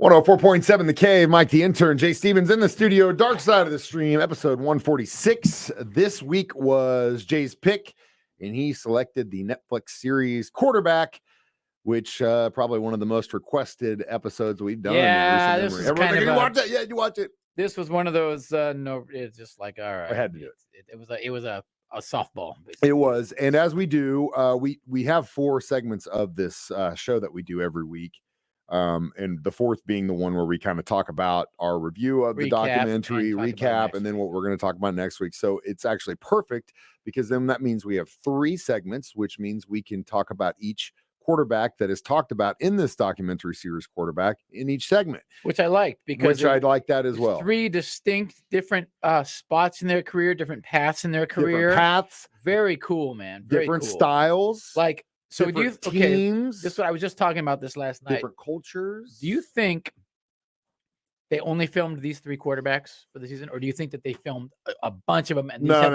104.7 The Cave, Mike the Intern, Jay Stevens in the studio, Dark Side of the Stream, episode 146. This week was Jay's pick, and he selected the Netflix series Quarterback, which probably one of the most requested episodes we've done. Yeah, in this recent was memory. kind of you watch it? Yeah, you watch it. This was one of those. No, it's just like all right. I had to do it. It was a softball. Basically. It was, and as we do, we have 4 segments of this show that we do every week. And the fourth being the one where we kind of talk about our review of the documentary, recap, and then what we're going to talk about next week. So it's actually perfect because then that means we have 3 segments, which means we can talk about each quarterback that is talked about in this documentary series, Quarterback, in each segment. Which I liked because I'd like that as well. 3 distinct different spots in their career, different paths in their career. Different paths. Very cool, man. Very different cool. styles. Like, so do you teams, this is what I was just talking about this last night. Different cultures. Do you think they only filmed these 3 quarterbacks for the season, or do you think that they filmed a bunch of them? And no. They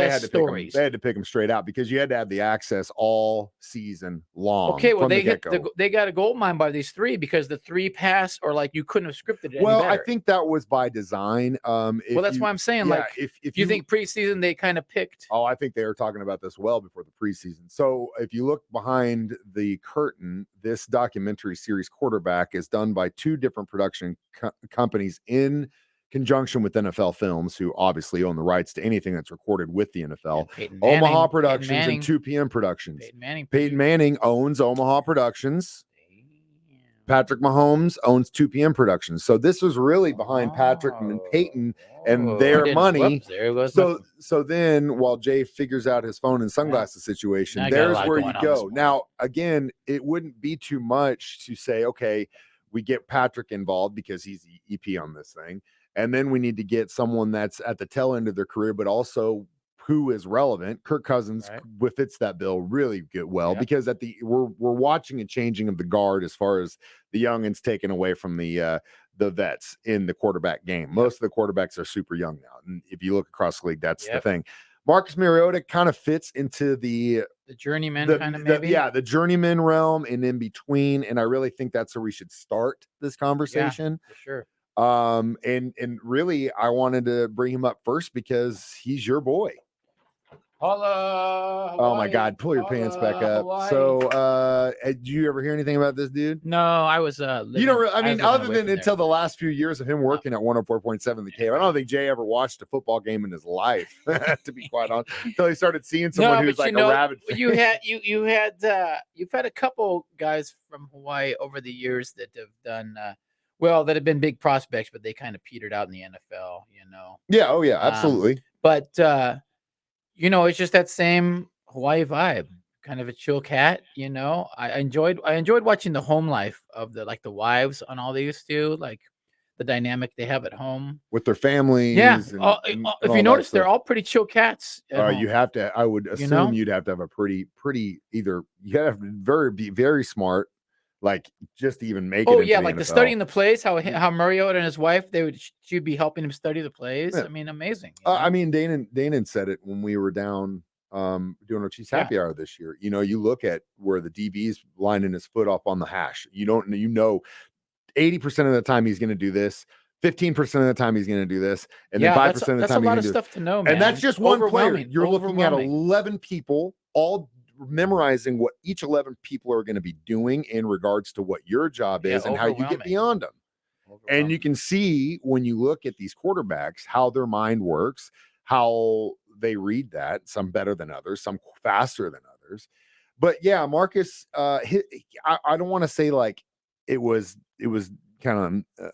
had to stories. They had to pick them straight out because you had to have the access all season long. Okay, well they got a gold mine by these 3 because the 3 pass or like you couldn't have scripted it. Well, I think that was by design. That's why I'm saying if you think preseason they kind of picked. Oh, I think they were talking about this well before the preseason. So if you look behind the curtain, this documentary series Quarterback is done by 2 different production companies in conjunction with NFL Films, who obviously own the rights to anything that's recorded with the NFL. Omaha Productions and 2 PM Productions. Peyton Manning owns Omaha Productions. Patrick Mahomes owns 2 PM Productions. So this was really behind Patrick and Peyton and their money. So then while Jay figures out his phone and sunglasses situation, there's where you go. Now, again, it wouldn't be too much to say, okay, we get Patrick involved because he's the EP on this thing. And then we need to get someone that's at the tail end of their career, but also who is relevant. Kirk Cousins fits that bill really good because we're watching a changing of the guard as far as the youngins taken away from the vets in the quarterback game. Most of the quarterbacks are super young now. And if you look across the league, that's the thing. Marcus Mariota kind of fits into the journeyman kind of maybe. The journeyman realm and in between. And I really think that's where we should start this conversation. Yeah, for sure. And really I wanted to bring him up first because he's your boy. Holla, Hawaii, oh my God, pull your pants back up. Hawaii. So did you ever hear anything about this dude? No, I was other than until the last few years of him working at 104.7 The Cave. I don't think Jay ever watched a football game in his life, to be quite honest, until he started seeing someone who's like a rabid fan. You've had a couple guys from Hawaii over the years that have done that have been big prospects, but they kind of petered out in the NFL, Yeah, oh yeah, absolutely. But it's just that same Hawaii vibe, kind of a chill cat. I enjoyed watching the home life of the wives on all these too, like the dynamic they have at home with their families. Yeah, if you notice, they're all pretty chill cats. You have to. I would assume you'd have to have a pretty. Either you have to be very smart, like just to even make it. Oh yeah, like NFL. the studying the plays. How Mariota and his wife she'd be helping him study the plays. Yeah. I mean, amazing. I mean, Danon said it when we were down doing our Chiefs Happy Hour this year. You look at where the DB's lining his foot up on the hash. 80% of the time he's going to do this. 15% of the time he's going to do this, and then 5% of the time that's a lot of stuff to know, man. And that's just one player. You're looking at 11 people all memorizing what each 11 people are going to be doing in regards to what your job is and how you get beyond them. And you can see when you look at these quarterbacks, how their mind works, how they read that, some better than others, some faster than others. But yeah, Marcus, I don't want to say like it was kind of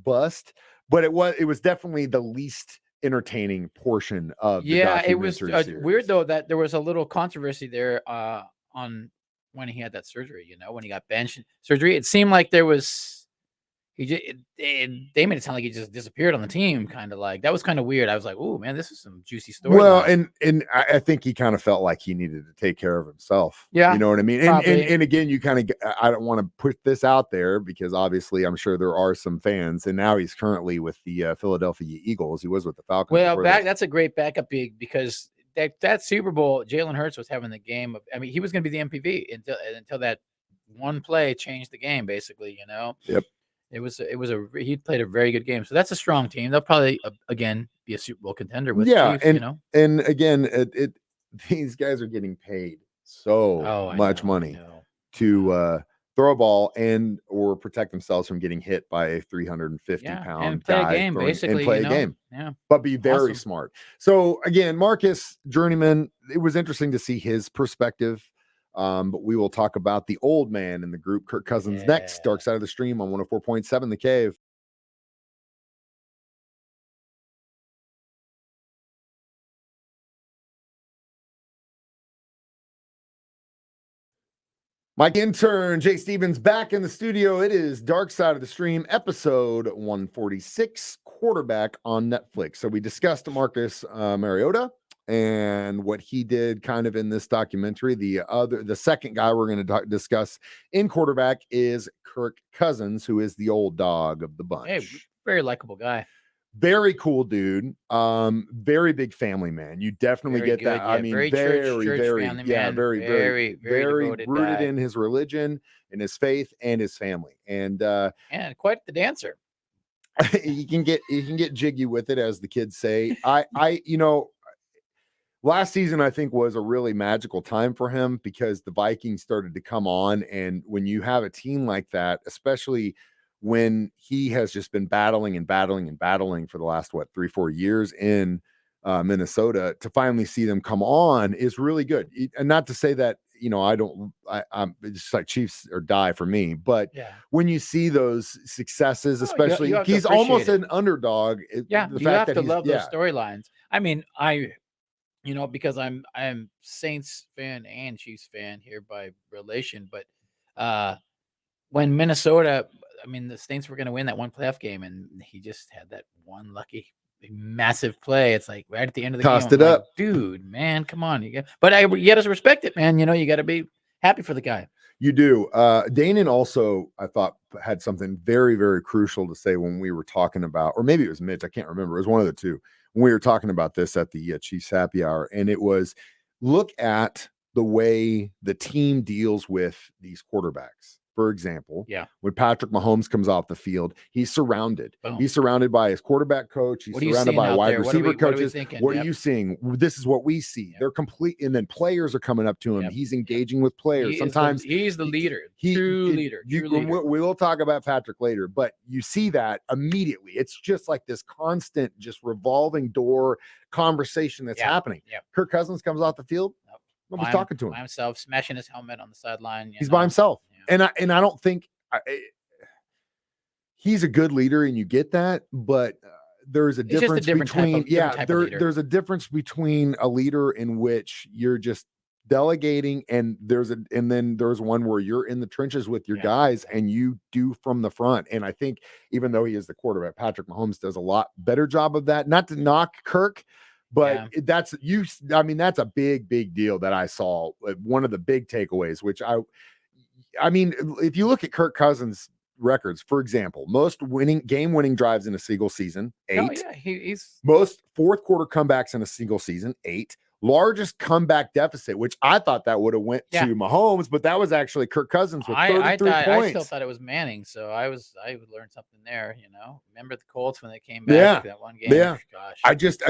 bust, but it was definitely the least entertaining portion of the it was weird though that there was a little controversy there on when he had that surgery, when he got bench surgery. It seemed like there was they made it sound like he just disappeared on the team, kind of like that was kind of weird. I was like, oh man, this is some juicy story. Well, and I think he kind of felt like he needed to take care of himself. Yeah, you know what I mean. And again, you kind of I don't want to put this out there because obviously I'm sure there are some fans, and now he's currently with the Philadelphia Eagles. He was with the Falcons. Well, that's a great backup gig because that Super Bowl, Jalen Hurts was having the game of. I mean, he was going to be the MVP until that one play changed the game, basically. Yep. He played a very good game. So that's a strong team. They'll probably again be a Super Bowl contender with Yeah, Chiefs. and again, these guys are getting paid so Oh, much I money know. to throw a ball and or protect themselves from getting hit by a 350 Yeah, pound and play a guy game, throwing and basically. play a game, Yeah, but be very awesome. smart. So again, Marcus Journeyman, it was interesting to see his perspective. But we will talk about the old man in the group, Kirk Cousins, next. Yeah. Dark Side of the Stream on 104.7 The Cave. Mike Intern, Jay Stevens back in the studio. It is Dark Side of the Stream, episode 146, quarterback on Netflix. So we discussed Marcus Mariota and what he did kind of in this documentary. The second guy we're going to discuss in quarterback is Kirk Cousins, who is the old dog of the bunch. Hey, very likable guy. Very cool dude. Very big family man. You definitely Very get good. that. Yeah, I mean, very very, family man. Very devoted rooted guy. in his religion and his faith and his family. And and quite the dancer. he can get jiggy with it, as the kids say. Last season, I think, was a really magical time for him because the Vikings started to come on. And when you have a team like that, especially when he has just been battling for the last, 3-4 years in Minnesota, to finally see them come on is really good. And not to say that, I'm just like Chiefs or die for me. But when you see those successes, especially, you have to he's almost appreciate an underdog. Yeah, The you fact have that to love those storylines. I mean, because I'm Saints fan and Chiefs fan here by relation, but when Minnesota, I mean, the Saints were going to win that one playoff game, and he just had that one lucky massive play. It's like right at the end of the tossed game, it I'm like, up. dude, man, come on. You got to respect it, man. You got to be happy for the guy. You do. Danon also, I thought, had something very, very crucial to say when we were talking about, or maybe it was Mitch, I can't remember. It was one of the two. When we were talking about this at the Chiefs Happy Hour, and it was, look at the way the team deals with these quarterbacks. For example, when Patrick Mahomes comes off the field, he's surrounded. Boom. He's surrounded by his quarterback coach. He's surrounded by wide receiver coaches. What are you seeing? This is what we see. Yep. They're complete, and then players are coming up to him. Yep. He's engaging with players. Sometimes he's the leader, true leader. We will talk about Patrick later, but you see that immediately. It's just like this constant, just revolving door conversation that's happening. Yep. Kirk Cousins comes off the field. Nobody's talking to him. By himself, smashing his helmet on the sideline. He's by himself. Yeah. And I don't think he's a good leader, and you get that, but there's a difference between there's a difference between a leader in which you're just delegating, and then there's one where you're in the trenches with your guys and you do from the front. And I think even though he is the quarterback, Patrick Mahomes does a lot better job of that. Not to knock Kirk, but that's a big deal that I saw. One of the big takeaways, which I mean, if you look at Kirk Cousins' records, for example, most game-winning drives in a single season, 8. Oh, yeah, he's most fourth quarter comebacks in a single season, 8. Largest comeback deficit, which I thought that would have went to Mahomes, but that was actually Kirk Cousins with 33 points. I still thought it was Manning, so I learned something there. Remember the Colts when they came back that one game? Yeah, gosh, I just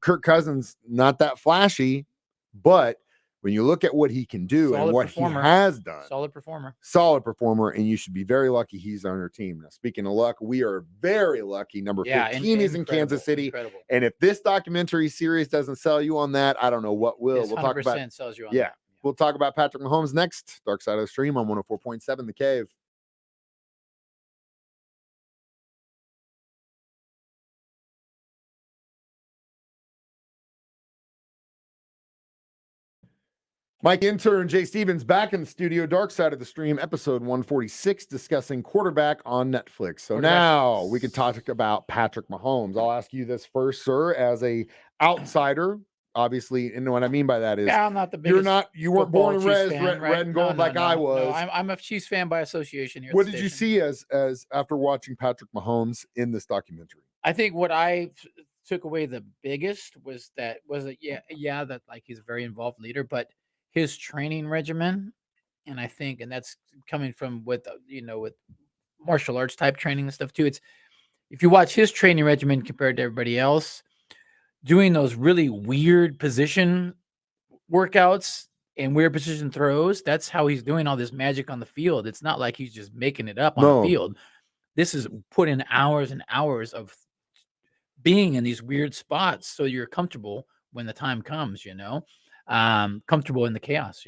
Kirk Cousins, not that flashy, but when you look at what he can do and what he has done, solid performer, and you should be very lucky he's on your team. Now, speaking of luck, we are very lucky. Number 15 is in Kansas City. Incredible. And if this documentary series doesn't sell you on that, I don't know what will. We'll talk about sells you on that. We'll talk about Patrick Mahomes next. Dark Side of the Stream on 104.7 The Cave. Mike Intern, Jay Stevens back in the studio, Dark Side of the Stream, episode 146, discussing quarterback on Netflix. So now we can talk about Patrick Mahomes. I'll ask you this first, sir, as a outsider, obviously, and what I mean by that is I'm not the biggest. You weren't born and raised red and gold I was. No, I'm a Chiefs fan by association here. What did you see as after watching Patrick Mahomes in this documentary? I think what I took away the biggest was that like he's a very involved leader, but his training regimen And I think, and that's coming from with with martial arts type training and stuff too. It's if you watch his training regimen compared to everybody else, doing those really weird position workouts and weird position throws, that's how he's doing all this magic on the field. It's not like he's just making it up on the No, field. This is put in hours and hours of being in these weird spots so you're comfortable when the time comes, comfortable in the chaos,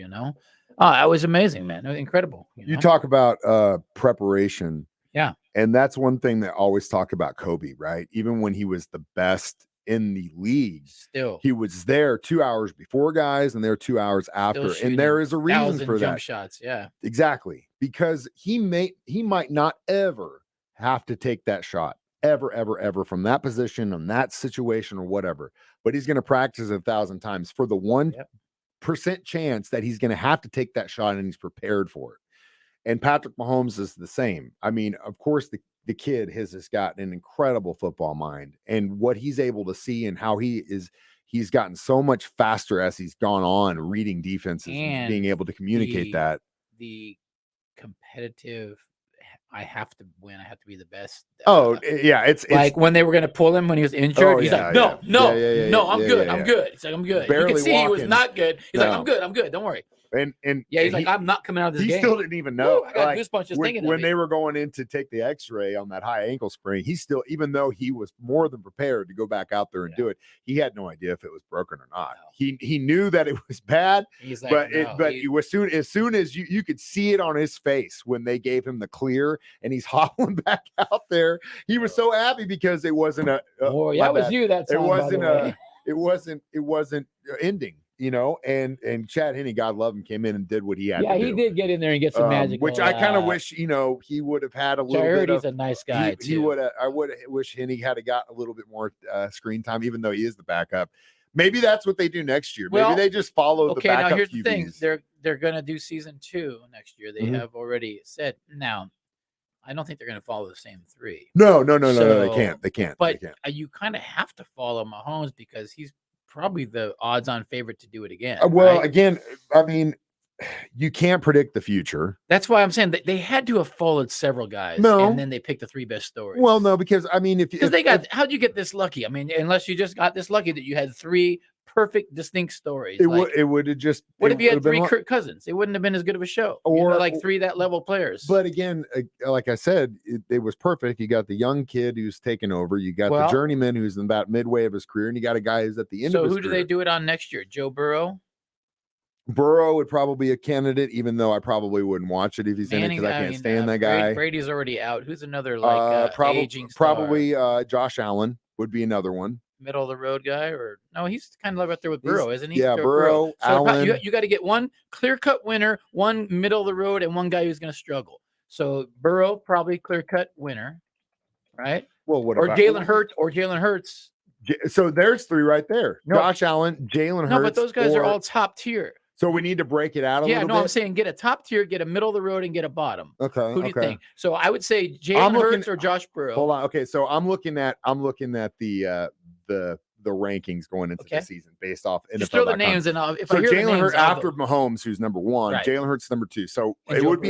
Oh, that was amazing, man. Incredible. you talk about preparation. Yeah. And that's one thing that I always talk about Kobe, right? Even when he was the best in the league, Still he was there 2 hours before guys and there 2 hours after. And there is a reason for jump that. shots. Yeah. Exactly. Because he might not ever have to take that shot. Ever from that position on that situation or whatever. But he's going to practice 1,000 times for the 1% chance that he's going to have to take that shot and he's prepared for it. And Patrick Mahomes is the same. I mean, of course, the kid has got an incredible football mind, and what he's able to see and how he's gotten so much faster as he's gone on reading defenses and being able to communicate that. The competitive, I have to win. I have to be the best. Yeah, it's like when they were going to pull him when he was injured. He's like, no, I'm good. I'm good. He's like, I'm good. Barely you can see walking. He was not good. He's like, I'm good. Don't worry. And he's like, I'm not coming out of this game. He still didn't even know. Woo, I got goosebumps just thinking when they were going in to take the X-ray on that high ankle sprain, he still, even though he was more than prepared to go back out there and do it, he had no idea if it was broken or not. No. He knew that it was bad, he's like, as soon as you could see it on his face when they gave him the clear and he's hobbling back out there, he was so happy because it wasn't that was you. That time, it wasn't ending. And Chad Henne, God love him, came in and did what he had to do. Yeah, he did get in there and get some magic. Which I kind of wish, he would have had a little bit he's a nice guy, too. I would have wish Henne had got a little bit more screen time, even though he is the backup. Maybe that's what they do next year. Maybe they just follow the backup now here's QBs. The thing. They're going to do season 2 next year. They have already said. Now, I don't think they're going to follow the same 3. No, they can't. But you kind of have to follow Mahomes because he's probably the odds-on favorite to do it again. Again, I mean, you can't predict the future. That's why I'm saying that they had to have followed several guys, and then they picked the 3 best stories. Well, no, because I mean, how'd you get this lucky? I mean, unless you just got this lucky that you had 3 perfect, distinct stories. It would have just. What if you had 3 Kirk Cousins? It wouldn't have been as good of a show. Or like 3 that level players. But again, like I said, it was perfect. You got the young kid who's taken over. You got the journeyman who's in about midway of his career, and you got a guy who's at the end of his career. So who do they do it on next year? Joe Burrow? Burrow would probably be a candidate, even though I probably wouldn't watch it if he's in it because I can't stand that guy. Brady's already out. Who's another aging star? Probably Josh Allen would be another one. Middle of the road guy, or no? He's kind of right there with Burrow, isn't he? Yeah, Burrow. So Allen. You got to get one clear-cut winner, one middle of the road, and one guy who's going to struggle. So Burrow probably clear-cut winner, right? Well, what about Jalen Hurts? So there's 3 right there. No. Josh Allen, Jalen Hurts. No, but those guys are all top tier. So we need to break it out a little bit. I'm saying get a top tier, get a middle of the road, and get a bottom. Okay. Who do you think? So I would say Jalen Hurts or Josh Burrow. Hold on. Okay, so I'm looking at the rankings going into the season based off NFL. Just throw the names and if I hear Jalen Hurts after Mahomes, who's number 1, right. Jalen Hurts number 2. So it would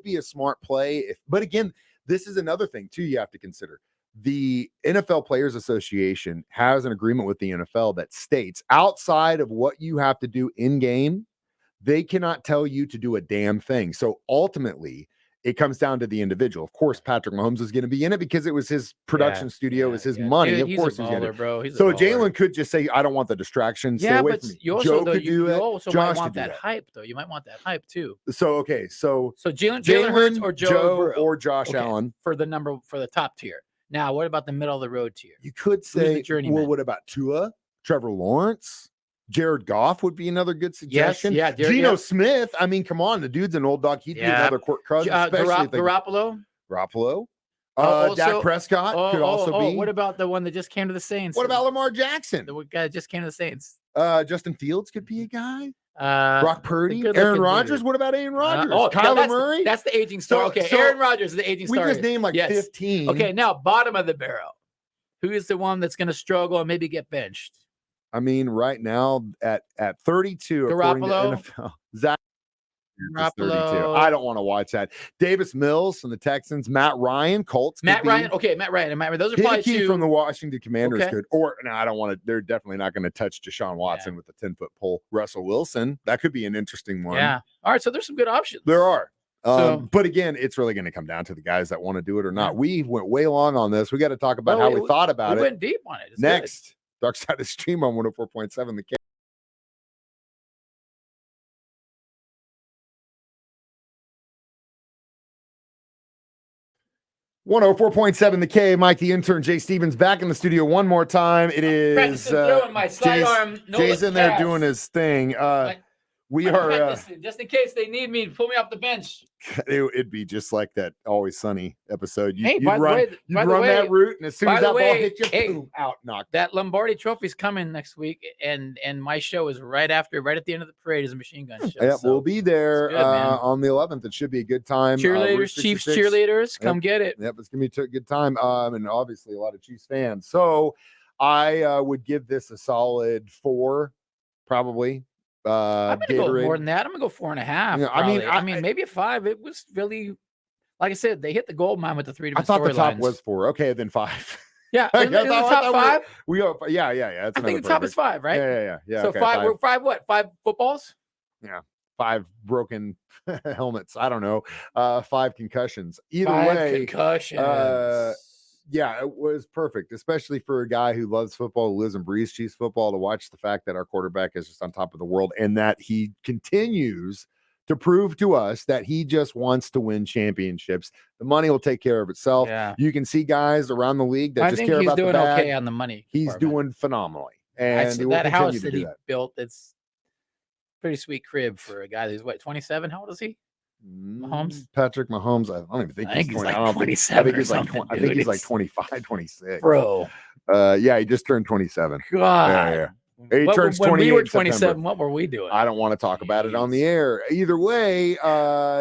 be a smart play. But again, this is another thing too you have to consider. The NFL Players Association has an agreement with the NFL that states outside of what you have to do in game, they cannot tell you to do a damn thing. So ultimately, it comes down to the individual. Of course, Patrick Mahomes is going to be in it because it was his production studio, it was his money. Of course, he's in it, bro. So Jalen could just say, "I don't want the distraction. Stay away from me." Joe could do it. You also might want that hype, though. You might want that hype too. So Jalen Hurts or Joe or Josh Allen for the top tier. Now, what about the middle of the road tier? You could say, well, what about Tua, Trevor Lawrence, Jared Goff would be another good suggestion. Yes, Geno Smith. I mean, come on, the dude's an old dog. He'd be another Kirk Cousins. Garoppolo. Dak Prescott could also be. What about the one that just came to the Saints? What about Lamar Jackson? The guy that just came to the Saints. Justin Fields could be a guy. Brock Purdy, Aaron Rodgers. What about Aaron Rodgers? Kyler Murray. That's the aging star. Okay, Aaron Rodgers is the aging star. We just named 15. Okay, now bottom of the barrel. Who is the one that's going to struggle and maybe get benched? I mean, right now at 32, Garoppolo, according to NFL, Zach. It's 32. Garoppolo. I don't want to watch that. Davis Mills from the Texans, Matt Ryan, Colts. Matt Ryan. Okay, Matt Ryan. Those are probably Heineke two from the Washington Commanders Okay. could. Or no, I don't want to. They're definitely not going to touch Deshaun Watson with the 10-foot pole. Russell Wilson. That could be an interesting one. Yeah. All right. So there's some good options. There are. So- But again, it's really going to come down to the guys that want to do it or not. Yeah. We went way long on this. We got to talk about Well, how we thought about We it. went deep on it. It's Next, Dark Side of the Stream on 104.7 The K. .7 The K. Mike the Intern, Jay Stevens back in the studio one more time. It is Practicing throwing my sidearm. Jay's in there doing his thing. We are just in case they need me to pull me off the bench. It'd be just like that Always Sunny episode. Hey, You'd by the run, way- you'd by the run way- that route, and as soon by as the that ball way, hit you, hey, boom, out, knocked. That Lombardi Trophy's coming next week, and my show is right at the end of the parade is a machine gun show. Yeah, so we'll be there it's good, man. on the 11th. It should be a good time. cheerleaders, Route Chiefs 66. cheerleaders, come get it. Yep, it's gonna be a good time. And obviously a lot of Chiefs fans. So I would give this a solid 4, probably. I'm gonna go Gatorade. more than that. I'm gonna go 4.5. Yeah, I mean, probably. I mean, maybe a 5. It was really, like I said, they hit the gold mine with the 3 I different thought the top storylines. was 4. Okay, then 5. Yeah, I in the thought top 5. We go. Yeah. That's I think another the top is perfect. 5, right? Yeah. So okay, 5. We're 5. What? 5 footballs? 5 broken helmets. I don't know. 5 concussions. Either 5 way, concussions. yeah, it was perfect, especially for a guy who loves football, who lives and breathes Chiefs football, to watch the fact that our quarterback is just on top of the world and that he continues to prove to us that he just wants to win championships. The money will take care of itself. Yeah. You can see guys around the league that I just think care he's about doing the bag. okay on the money. He's department. doing phenomenally, I and saw he will that continue house to that do he that. built. It's pretty sweet crib for a guy who's what 27. How old is he? Mahomes? Patrick Mahomes. I don't even think I think he's he's 20. like I don't think- 27 I think or he's like something, 20, I think dude. he's like It's- 25, 26. Bro, Yeah, he just turned 27. God. Yeah. He What- turns when 28 we were in September. 27, what were we doing? I don't want to talk about it on the Jeez. air. Either way,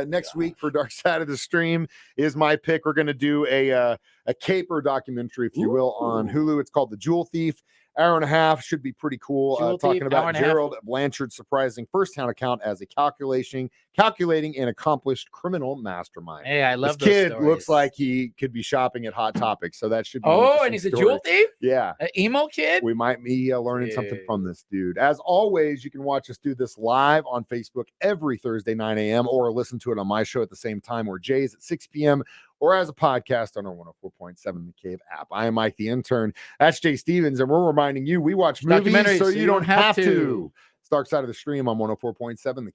next week for Dark Side of the Stream is my pick. We're going to do a caper documentary, if you will, on Hulu. It's called The Jewel Thief. Hour and a half, should be pretty cool. Jewel Talking Thief, hour about and a half. Gerald Blanchard's surprising first-hand account as a calculating and accomplished criminal mastermind. Hey, I love This kid those looks stories. like he could be shopping at Hot Topics, so that should be. an Oh, interesting and he's a story. jewel thief? Yeah. An emo kid? We might be learning something from this dude. As always, you can watch us do this live on Facebook every Thursday, 9 a.m., or listen to it on my show at the same time, or Jay's at 6 p.m., or as a podcast on our 104.7 The Cave app. I am Mike the Intern. That's Jay Stevens, and we're reminding you we watch movies Documentaries, so you don't have to. It's Dark Side of the Stream on 104.7 The Cave.